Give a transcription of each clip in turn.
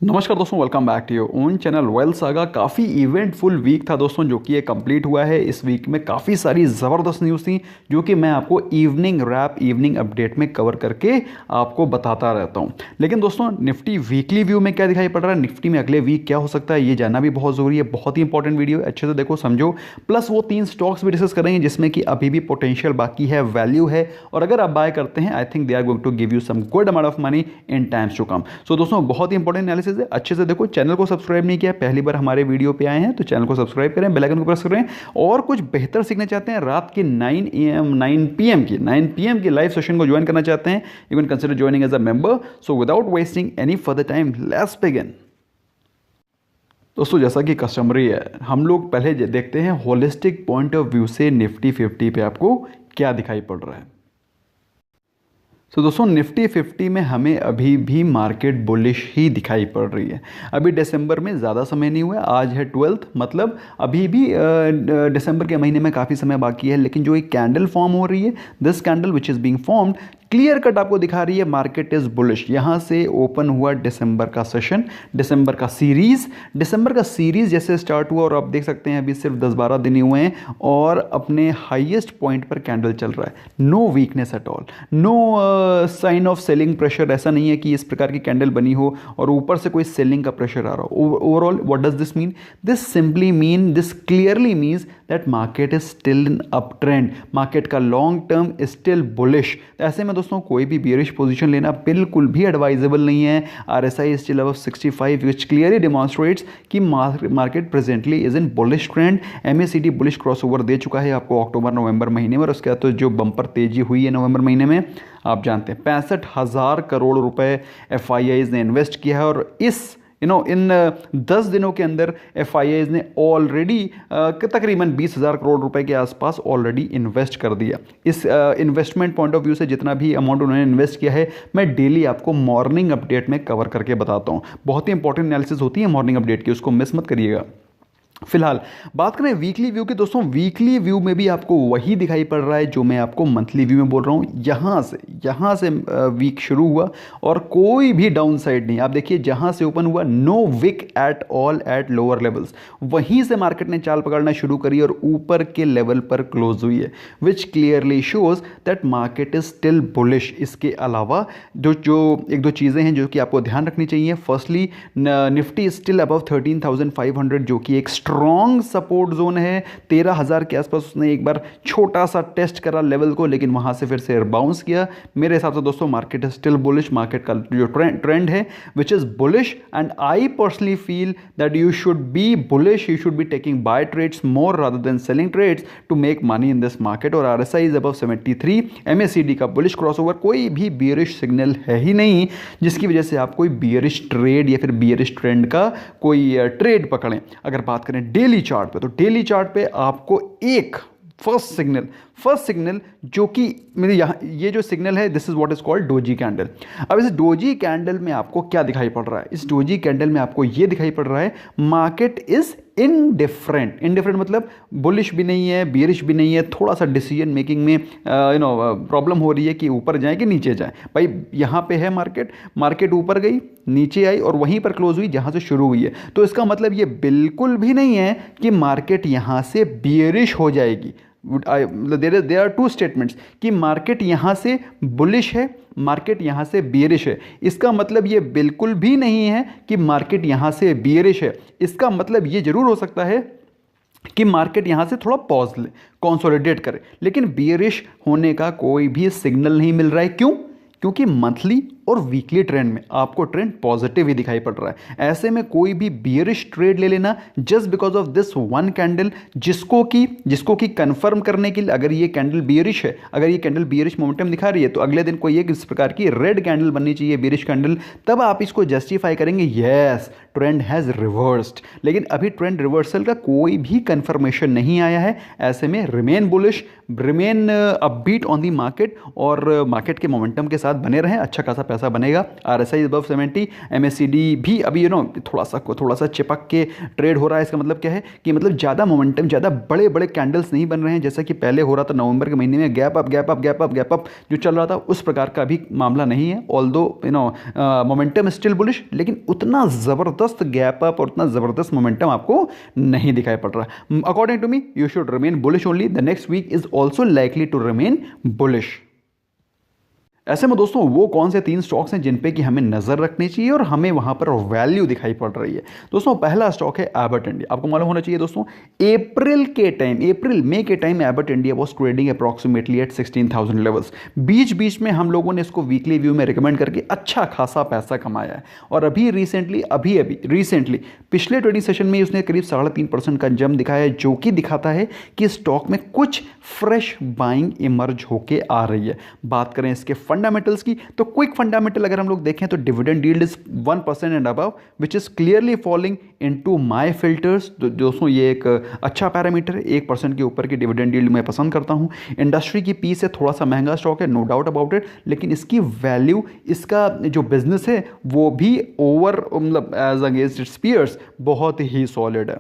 नमस्कार दोस्तों, welcome back to your own channel wealth saga. काफ़ी इवेंटफुल वीक था दोस्तों जो कि ये कंप्लीट हुआ है। इस वीक में काफ़ी सारी ज़बरदस्त न्यूज़ थी जो कि मैं आपको इवनिंग रैप इवनिंग अपडेट में कवर करके आपको बताता रहता हूँ। लेकिन दोस्तों निफ्टी वीकली व्यू में क्या दिखाई पड़ रहा है, निफ्टी में अगले वीक क्या हो सकता है, ये जानना भी बहुत ज़रूरी है। बहुत ही इंपॉर्टेंट वीडियो है, अच्छे से देखो समझो। प्लस वो 3 स्टॉक्स भी डिस्कस करेंगे जिसमें कि अभी भी पोटेंशियल बाकी है, वैल्यू है, और अगर आप बाय करते हैं I think they are going to give you some good amount of money in times to come. So दोस्तों बहुत ही इंपॉर्टेंट एनालिसिस है, अच्छे से देखो। चैनल को सब्सक्राइब नहीं किया, पहली बार हमारे वीडियो पे आए हैं तो चैनल को सब्सक्राइब करें, बेल आइकन को प्रेस करें। और कुछ बेहतर सीखना चाहते हैं, रात के 9 PM की लाइव सेशन को ज्वाइन करना चाहते हैं, you can consider joining as a member. So without wasting any further time, let's begin. दोस्तों जैसा कि कस्टमरी है, हम लोग पहले देखते हैं होलिस्टिक पॉइंट ऑफ व्यू से निफ्टी 50 पे आपको क्या दिखाई पड़ रहा है। तो दोस्तों निफ्टी 50 में हमें अभी भी मार्केट बुलिश ही दिखाई पड़ रही है। अभी दिसंबर में ज़्यादा समय नहीं हुआ, आज है 12th, मतलब अभी भी दिसंबर के महीने में काफ़ी समय बाकी है। लेकिन जो एक कैंडल फॉर्म हो रही है, this candle which is being formed, clear cut आपको दिखा रही है मार्केट इज बुलिश। यहाँ से ओपन हुआ दिसंबर का सेशन, दिसंबर का सीरीज जैसे स्टार्ट हुआ, और आप देख सकते हैं अभी सिर्फ 10-12 दिन ही हुए हैं और अपने हाईएस्ट पॉइंट पर कैंडल चल रहा है। No weakness at all, no sign of selling pressure. ऐसा नहीं है कि इस प्रकार की कैंडल बनी हो और ऊपर से कोई सेलिंग का प्रेशर आ रहा हो। Overall what does this mean? This clearly means that market is still in up trend, market का long term is still bullish. ऐसे में दोस्तों कोई भी बेयरिश पोजीशन लेना बिल्कुल भी एडवाइजेबल नहीं है। RSI is still above 65 which clearly demonstrates कि market presently is in bullish trend. MACD bullish crossover दे चुका है आपको अक्टूबर नवंबर महीने में, और उसके बाद तो जो बम्पर तेजी हुई है नवंबर महीने में, आप जानते हैं 65,000 करोड़ रुपए FIIs ने इन्वेस्ट किया है। और इस इन 10 दिनों के अंदर FIIs ने ऑलरेडी तकरीबन 20,000 करोड़ रुपए के आसपास ऑलरेडी इन्वेस्ट कर दिया। इस इन्वेस्टमेंट पॉइंट ऑफ व्यू से जितना भी अमाउंट उन्होंने इन्वेस्ट किया है, मैं डेली आपको मॉर्निंग अपडेट में कवर करके बताता हूँ। बहुत ही इंपॉर्टेंट एनालिसिस होती है मॉर्निंग अपडेट की, उसको मिस मत करिएगा। फिलहाल बात करें वीकली व्यू की, दोस्तों वीकली व्यू में भी आपको वही दिखाई पड़ रहा है जो मैं आपको मंथली व्यू में बोल रहा हूँ। यहाँ से वीक शुरू हुआ और कोई भी डाउन साइड नहीं। आप देखिए जहाँ से ओपन हुआ, no wick at all at lower levels, वहीं से मार्केट ने चाल पकड़ना शुरू करी और ऊपर के लेवल पर क्लोज हुई है, विच clearly shows that market is still bullish. इसके अलावा जो एक दो चीज़ें हैं जो कि आपको ध्यान रखनी चाहिए। फर्स्टली निफ्टी स्टिल अबव 13,500 जो कि एक स्ट्रॉन्ग सपोर्ट जोन है। 13,000 के आसपास उसने एक बार छोटा सा टेस्ट करा लेवल को, लेकिन वहां से फिर से बाउंस किया। मेरे हिसाब से दोस्तों market is still bullish. Market का जो ट्रेंड है which is bullish, and I personally feel that you should be bullish, you should be taking buy trades more rather than selling trades to make money in this market. और RSI is above 73, MACD का bullish crossover, कोई भी bearish signal है ही नहीं जिसकी वजह से आप कोई बियरिश ट्रेड या फिर बियरिश ट्रेंड का कोई ट्रेड पकड़ें। अगर बात करें डेली चार्ट पे, तो डेली चार्ट पे आपको एक फर्स्ट सिग्नल जो कि मेरे यहाँ ये जो सिग्नल है, this is what is called doji candle. अब इस डोजी कैंडल में आपको क्या दिखाई पड़ रहा है? इस डोजी कैंडल में आपको ये दिखाई पड़ रहा है मार्केट इज इनडिफरेंट मतलब बुलिश भी नहीं है, बियरिश भी नहीं है। थोड़ा सा डिसीजन मेकिंग में प्रॉब्लम हो रही है कि ऊपर जाए कि नीचे जाए। भाई यहाँ पे है मार्केट ऊपर गई, नीचे आई और वहीं पर क्लोज हुई जहाँ से शुरू हुई है। तो इसका मतलब ये बिल्कुल भी नहीं है कि मार्केट यहाँ से बियरिश हो जाएगी। देयर आर टू स्टेटमेंट्स कि मार्केट यहाँ से बुलिश है, मार्केट यहाँ से बियरिश है। इसका मतलब ये बिल्कुल भी नहीं है कि मार्केट यहाँ से बियरिश है। इसका मतलब ये जरूर हो सकता है कि मार्केट यहाँ से थोड़ा पॉज ले, कंसोलिडेट करे, लेकिन बियरिश होने का कोई भी सिग्नल नहीं मिल रहा है। क्यों? क्योंकि मंथली और वीकली ट्रेंड में आपको ट्रेंड पॉजिटिव ही दिखाई पड़ रहा है। ऐसे में कोई भी बियरिश ट्रेड ले लेना just because of this one candle, जिसको कि कंफर्म करने के लिए, अगर ये कैंडल बियरिश है, अगर ये कैंडल बियरिश मोमेंटम दिखा रही है, तो अगले दिन कोई एक इस प्रकार की रेड कैंडल बननी चाहिए, बियरिश कैंडल, तब आप इसको जस्टिफाई करेंगे यस ट्रेंड हैज रिवर्स्ड। लेकिन अभी ट्रेंड रिवर्सल का कोई भी कंफर्मेशन नहीं आया है। ऐसे में remain bullish, remain upbeat on the market, और मार्केट के मोमेंटम के साथ बने रहें, अच्छा खासा पैसा बनेगा। RSI अबव 70, MACD भी अभी थोड़ा सा चिपक के ट्रेड हो रहा है। इसका मतलब क्या है कि मतलब ज़्यादा मोमेंटम, ज़्यादा बड़े बड़े कैंडल्स नहीं बन रहे हैं जैसा कि पहले हो रहा था नवंबर के महीने में, gap up gap up gap up gap up जो चल रहा था, उस प्रकार का भी मामला नहीं है। ऑल्दो मोमेंटम स्टिल बुलिश, लेकिन उतना ज़बरदस्त गैप अप और उतना ज़बरदस्त मोमेंटम आपको नहीं दिखाई पड़ रहा। According to me you should remain bullish only. The next week is also likely to remain bullish. ऐसे में दोस्तों वो कौन से 3 स्टॉक्स हैं जिन पे कि हमें नज़र रखनी चाहिए और हमें वहाँ पर वैल्यू दिखाई पड़ रही है। दोस्तों पहला स्टॉक है एबट इंडिया। आपको मालूम होना चाहिए दोस्तों, अप्रैल मई के time about India was trading approximately at 16,000 levels. बीच बीच में हम लोगों ने इसको वीकली व्यू में रिकमेंड करके अच्छा खासा पैसा कमाया है। और अभी रिसेंटली पिछले ट्रेडिंग सेशन में उसने करीब 3.5% का जंप दिखाया है, जो कि दिखाता है कि स्टॉक में कुछ फ्रेश बाइंग इमर्ज होके आ रही है। बात करें इसके फंडामेंटल्स की, तो क्विक फंडामेंटल अगर हम लोग देखें तो dividend yield is 1% and above, which is clearly falling into my filters. दोस्तों ये एक अच्छा पैरामीटर है। 1% के ऊपर की डिविडेंड यील्ड मैं पसंद करता हूं। इंडस्ट्री की पी से थोड़ा सा महंगा स्टॉक है, नो डाउट अबाउट इट, लेकिन इसकी वैल्यू, इसका जो बिजनेस है वो भी ओवर मतलब एज अगेंस्ट इट्स पीयर्स बहुत ही सॉलिड है।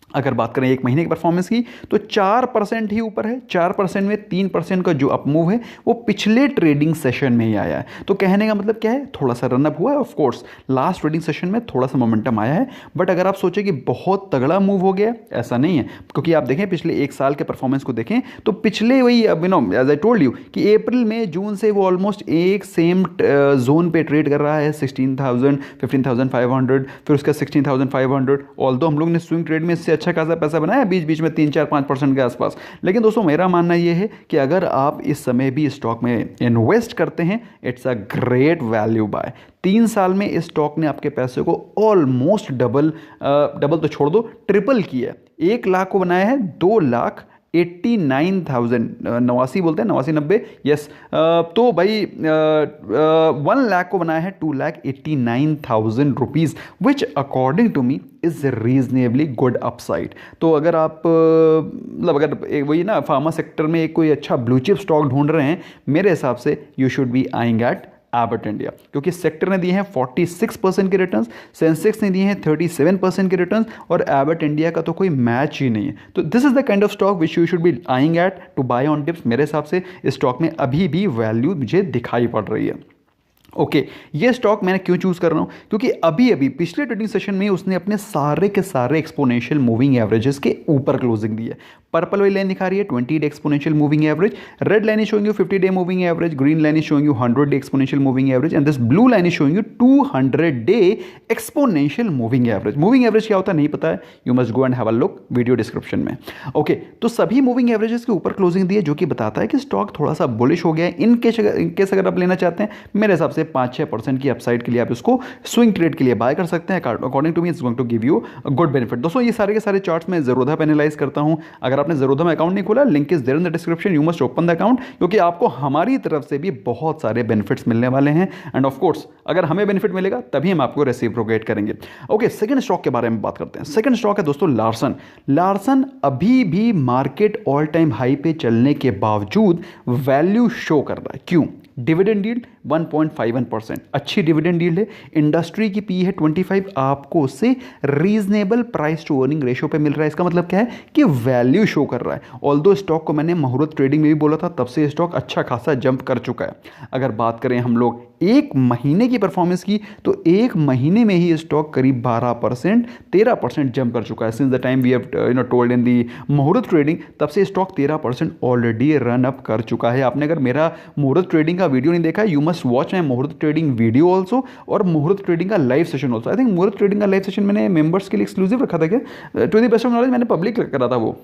अगर बात करें एक महीने की परफॉर्मेंस की तो 4% ही ऊपर है। 4% में 3% का जो अपमूव है वो पिछले ट्रेडिंग सेशन में ही आया है। तो कहने का मतलब क्या है, थोड़ा सा रनअप हुआ है। Of course last trading session में थोड़ा सा मोमेंटम आया है, बट अगर आप सोचें कि बहुत तगड़ा मूव हो गया, ऐसा नहीं है। क्योंकि आप देखें पिछले 1 साल के परफॉर्मेंस को देखें तो पिछले वही एज आई टोल्ड यू कि अप्रैल में जून से वो ऑलमोस्ट एक सेम जोन पे ट्रेड कर रहा है, 16,000, 15,500, फिर उसका 16,500। ऑल्दो हम लोग ने स्विंग ट्रेड में इससे अच्छा खासा पैसा बनाया बीच बीच में 3-4-5% के आसपास। लेकिन दोस्तों मेरा मानना यह है कि अगर आप इस समय भी स्टॉक में इन्वेस्ट करते हैं, it's a great value by. 3 साल में इस स्टॉक ने आपके पैसे को ऑलमोस्ट डबल तो छोड़ दो, ट्रिपल किया है। 1 लाख को बनाया है 2,89,000, 89 बोलते हैं, 89-90, यस। तो भाई 1 लाख को बनाया है 2,89,000 rupees, which according to me is reasonably good upside. तो अगर आप मतलब अगर वही ना फार्मा सेक्टर में एक कोई अच्छा ब्लू चिप स्टॉक ढूंढ रहे हैं, मेरे हिसाब से you should be eyeing at Abbott India, क्योंकि सेक्टर ने दिए हैं 46% के रिटर्न्स, सेंसेक्स ने दिए हैं 37% के रिटर्न्स, और एबट इंडिया का तो कोई मैच ही नहीं है। तो this is the kind of stock which you should be eyeing at to buy on dips. मेरे हिसाब से इस स्टॉक में अभी भी वैल्यू मुझे दिखाई पड़ रही है। ओके, ये स्टॉक मैंने क्यों चूज कर रहा हूं, क्योंकि अभी पिछले ट्रेडिंग सेशन में उसने अपने सारे के सारे एक्सपोनेंशियल मूविंग एवरेजेस के ऊपर क्लोजिंग दी है। पर्पल वाली लाइन दिखा रही है 20 day exponential moving average, red line is showing you 50 day moving average, green line is showing you 100 day exponential moving average, and this blue line is showing you 200 day exponential moving average. Moving average क्या होता है नहीं पता है, you must go and have a look video description में। Okay, तो सभी moving averages के ऊपर क्लोजिंग दी है, जो कि बताता है कि स्टॉक थोड़ा सा बुलिश हो गया है। इनकेस अगर आप लेना चाहते हैं, मेरे हिसाब से 5-6% की अपसाइड के लिए आप इसको स्विंग ट्रेड के लिए बाय कर सकते हैं। According to me it's going to give you a good benefit. दोस्तों ये सारे के सारे चार्ट्स मैं ज़ेरोधा पे एनालाइज करता हूं। अगर आपने ज़ेरोधा में अकाउंट नहीं खोला, link is there in the description, you must open the account, क्योंकि आपको हमारी तरफ से भी बहुत सारे बेनिफिट्स मिलने वाले हैं। एंड ऑफ कोर्स अगर हमें बेनिफिट मिलेगा तभी हम आपको रेसिप्रोकेट करेंगे। ओके, सेकंड स्टॉक के बारे में बात करते हैं। सेकंड स्टॉक है दोस्तों लार्सन अभी भी मार्केट ऑल टाइम हाई पे चलने के बावजूद वैल्यू शो कर रहा है। क्यों? डिविडेंड यील्ड 1.51%, अच्छी डिविडेंड यील्ड है। इंडस्ट्री की पी है 25, आपको उससे reasonable price to earning ratio पे मिल रहा है। इसका मतलब क्या है कि वैल्यू शो कर रहा है। ऑल्दो स्टॉक को मैंने मुहूर्त ट्रेडिंग में भी बोला था, तब से स्टॉक अच्छा खासा जंप कर चुका है। अगर बात करें हम लोग 1 महीने की परफॉर्मेंस की, तो 1 महीने में ही स्टॉक करीब 12%, 13% जंप कर चुका है। Since the time we have told in the muhurat trading, तब से स्टॉक 13% ऑलरेडी रन अप कर चुका है। आपने अगर मेरा मुहूर्त ट्रेडिंग का वीडियो नहीं देखा, you must watch my muhurat trading video also, और मुहूर्त ट्रेडिंग का live session also. I think muhurat trading का लाइव सेशन मैंने मेंबर्स के लिए एक्सक्लूसिव रखा था क्या, to the best of knowledge मैंने पब्लिक करा था वो।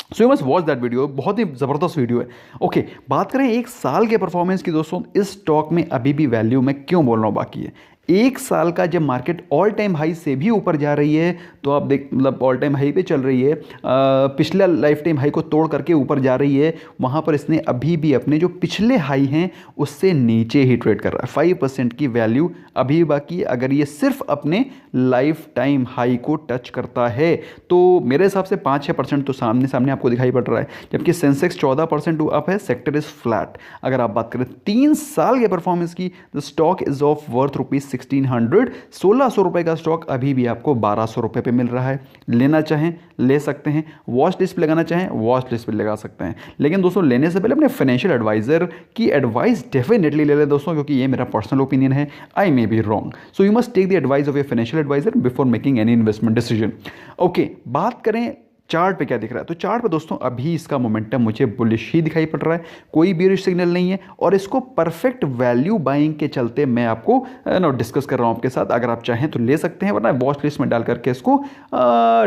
So you must watch that video, बहुत ही ज़बरदस्त वीडियो है। ओके, बात करें 1 साल के परफॉर्मेंस की दोस्तों, इस स्टॉक में अभी भी वैल्यू मैं क्यों बोल रहा हूँ बाकी है। एक साल का जब मार्केट ऑल टाइम हाई से भी ऊपर जा रही है तो आप देख मतलब ऑल टाइम हाई पे चल रही है, पिछला लाइफ टाइम हाई को तोड़ करके ऊपर जा रही है, वहाँ पर इसने अभी भी अपने जो पिछले हाई हैं उससे नीचे ही ट्रेड कर रहा है। 5% की वैल्यू अभी बाकी है। अगर ये सिर्फ अपने लाइफ टाइम हाई को टच करता है तो मेरे हिसाब से 5-6% तो सामने सामने आपको दिखाई पड़ रहा है, जबकि सेंसेक्स 14% अप है, सेक्टर इज फ्लैट। अगर आप बात करें 3 साल के परफॉर्मेंस की, the stock is of worth ₹1600, 1600 रुपए का स्टॉक अभी भी आपको 1200 रुपए पे मिल रहा है। लेना चाहें ले सकते हैं, वॉच लिस्ट पे लगाना चाहें वॉच लिस्ट पे लगा सकते हैं, लेकिन दोस्तों लेने से पहले अपने फाइनेंशियल एडवाइजर की एडवाइस डेफिनेटली ले लें दोस्तों, क्योंकि ये मेरा पर्सनल ओपिनियन है, I may be wrong, so you must take the advice of your financial adviser before making any investment decision. Okay, बात करें चार्ट पे क्या दिख रहा है, तो चार्ट पे दोस्तों अभी इसका मोमेंटम मुझे बुलिश ही दिखाई पड़ रहा है, कोई बेयरिश सिग्नल नहीं है, और इसको परफेक्ट वैल्यू बाइंग के चलते मैं आपको डिस्कस कर रहा हूँ आपके साथ। अगर आप चाहें तो ले सकते हैं, वरना वॉच लिस्ट में डाल करके इसको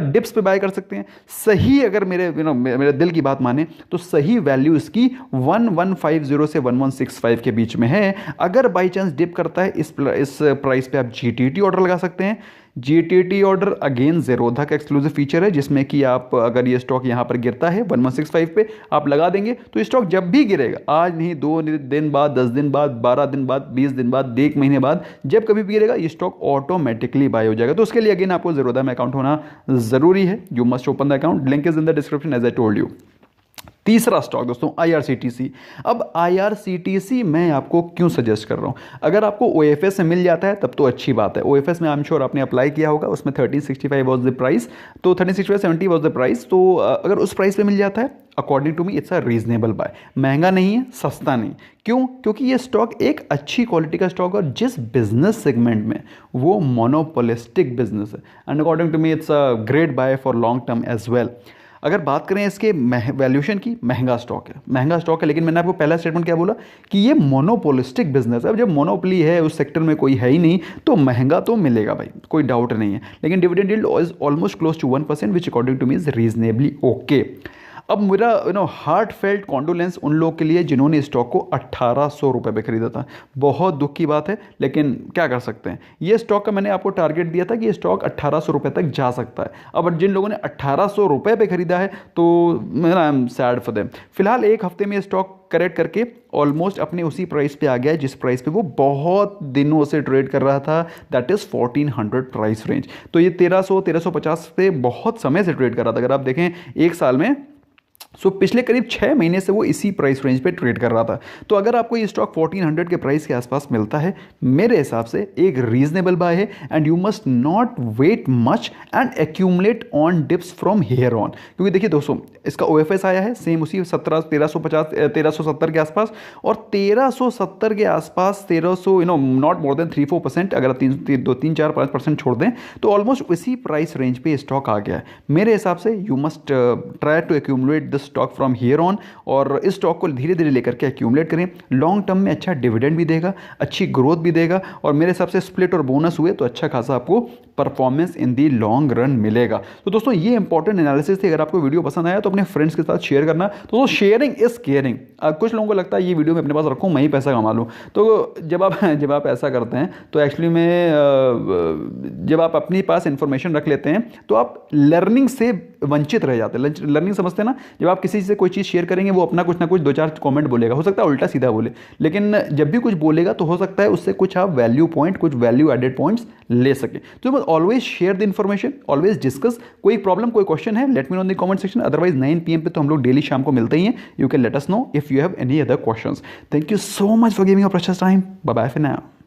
डिप्स पे बाय कर सकते हैं। सही अगर मेरे दिल की बात माने तो सही वैल्यू इसकी 1150 से 1165 के बीच में है। अगर बाई चांस डिप करता है इस प्राइस पे आप GTT ऑर्डर लगा सकते हैं। GTT ऑर्डर अगेन ज़ेरोधा का एक्सक्लूसिव फीचर है, जिसमें कि आप अगर ये स्टॉक यहाँ पर गिरता है 1165 पे आप लगा देंगे तो स्टॉक जब भी गिरेगा, आज नहीं 2 दिन बाद, 10 दिन बाद, 12 दिन बाद, 20 दिन बाद, 1 महीने बाद, जब कभी भी गिरेगा ये स्टॉक ऑटोमेटिकली बाय हो जाएगा। तो उसके लिए अगेन आपको ज़ेरोधा में अकाउंट होना ज़रूरी है। You must open the account, link is in the description as I told you. तीसरा स्टॉक दोस्तों IRCTC। अब IRCTC मैं आपको क्यों सजेस्ट कर रहा हूँ, अगर आपको OFS में मिल जाता है तब तो अच्छी बात है। OFS में आई एम श्योर आपने अप्लाई किया होगा, उसमें 1365 वॉज द प्राइस, तो 1365.70 वॉज द प्राइस। तो अगर उस प्राइस पे मिल जाता है according to me it's a reasonable buy. महंगा नहीं है, सस्ता नहीं। क्यों? क्योंकि ये स्टॉक एक अच्छी क्वालिटी का स्टॉक और जिस बिजनेस सेगमेंट में वो मोनोपोलिस्टिक बिजनेस है, and according to me it's a great buy for long term as well. अगर बात करें इसके वैल्यूएशन की, महंगा स्टॉक है, लेकिन मैंने आपको पहला स्टेटमेंट क्या बोला कि ये मोनोपोलिस्टिक बिजनेस है। अब जब मोनोपोली है, उस सेक्टर में कोई है ही नहीं, तो महंगा तो मिलेगा भाई, कोई डाउट नहीं है। लेकिन dividend yield is almost close to 1%, which according to me is reasonably okay. अब मेरा हार्ट फेल्ट कॉन्डोलेंस उन लोगों के लिए जिन्होंने स्टॉक को 1800 रुपये पे खरीदा था। बहुत दुख की बात है, लेकिन क्या कर सकते हैं। ये स्टॉक का मैंने आपको टारगेट दिया था कि ये स्टॉक 1800 रुपये तक जा सकता है। अब जिन लोगों ने 1800 रुपये पे खरीदा है तो मेरा I am sad for them. फिलहाल एक हफ्ते में स्टॉक करेक्ट करके ऑलमोस्ट अपने उसी प्राइस पे आ गया है जिस प्राइस पे वो बहुत दिनों से ट्रेड कर रहा था, दैट इज़ 1400 प्राइस रेंज। तो ये 1300-1350 पे बहुत समय से ट्रेड कर रहा था। अगर आप देखें एक साल में, सो पिछले करीब 6 महीने से वो इसी प्राइस रेंज पे ट्रेड कर रहा था। तो अगर आपको ये स्टॉक 1400 के प्राइस के आसपास मिलता है, मेरे हिसाब से एक रीजनेबल बाय है, and you must not wait much and accumulate on dips from here on. क्योंकि देखिए दोस्तों, इसका OFS आया है सेम उसी 1370 के आसपास, और 1370 के आसपास 1300 नॉट मोर देन 3-4%, अगर 3-4-5% छोड़ दें तो ऑलमोस्ट इसी प्राइस रेंज पे स्टॉक आ गया है। मेरे हिसाब से you must try to accumulate this stock from here on, और इस स्टॉक को धीरे धीरे लेकर के एक्यूमुलेट करें। लॉन्ग टर्म में अच्छा डिविडेंड भी देगा, अच्छी ग्रोथ भी देगा, और मेरे हिसाब से स्प्लिट और बोनस हुए तो अच्छा खासा आपको performance in the long run मिलेगा। तो दोस्तों ये इंपॉर्टेंट एनालिसिस थी। अगर आपको वीडियो पसंद आया तो अपने फ्रेंड्स के साथ शेयर करना। दोस्तों शेयरिंग इज केयरिंग। कुछ लोगों को लगता है ये वीडियो मैं अपने पास रखूँ, मैं ही पैसा कमा लूँ। तो जब आप ऐसा करते हैं तो एक्चुअली में जब आप अपने पास इंफॉर्मेशन रख लेते हैं तो आप लर्निंग से वंचित रह जाते हैं। लर्निंग समझते हैं ना, जब आप किसी से कोई चीज़ शेयर करेंगे वो अपना कुछ ना कुछ 2-4 कमेंट बोलेगा, हो सकता है उल्टा सीधा बोले, लेकिन जब भी कुछ बोलेगा तो हो सकता है उससे कुछ आप वैल्यू पॉइंट, कुछ वैल्यू एडेड पॉइंट्स ले सके। तो always share the information, always discuss. कोई प्रॉब्लम, कोई क्वेश्चन है, let me know in the comment section. Otherwise 9 PM पे तो हम लोग डेली शाम को मिलते ही हैं। You can let us know if you have any other questions. Thank you so much for giving your precious time. Bye bye for now.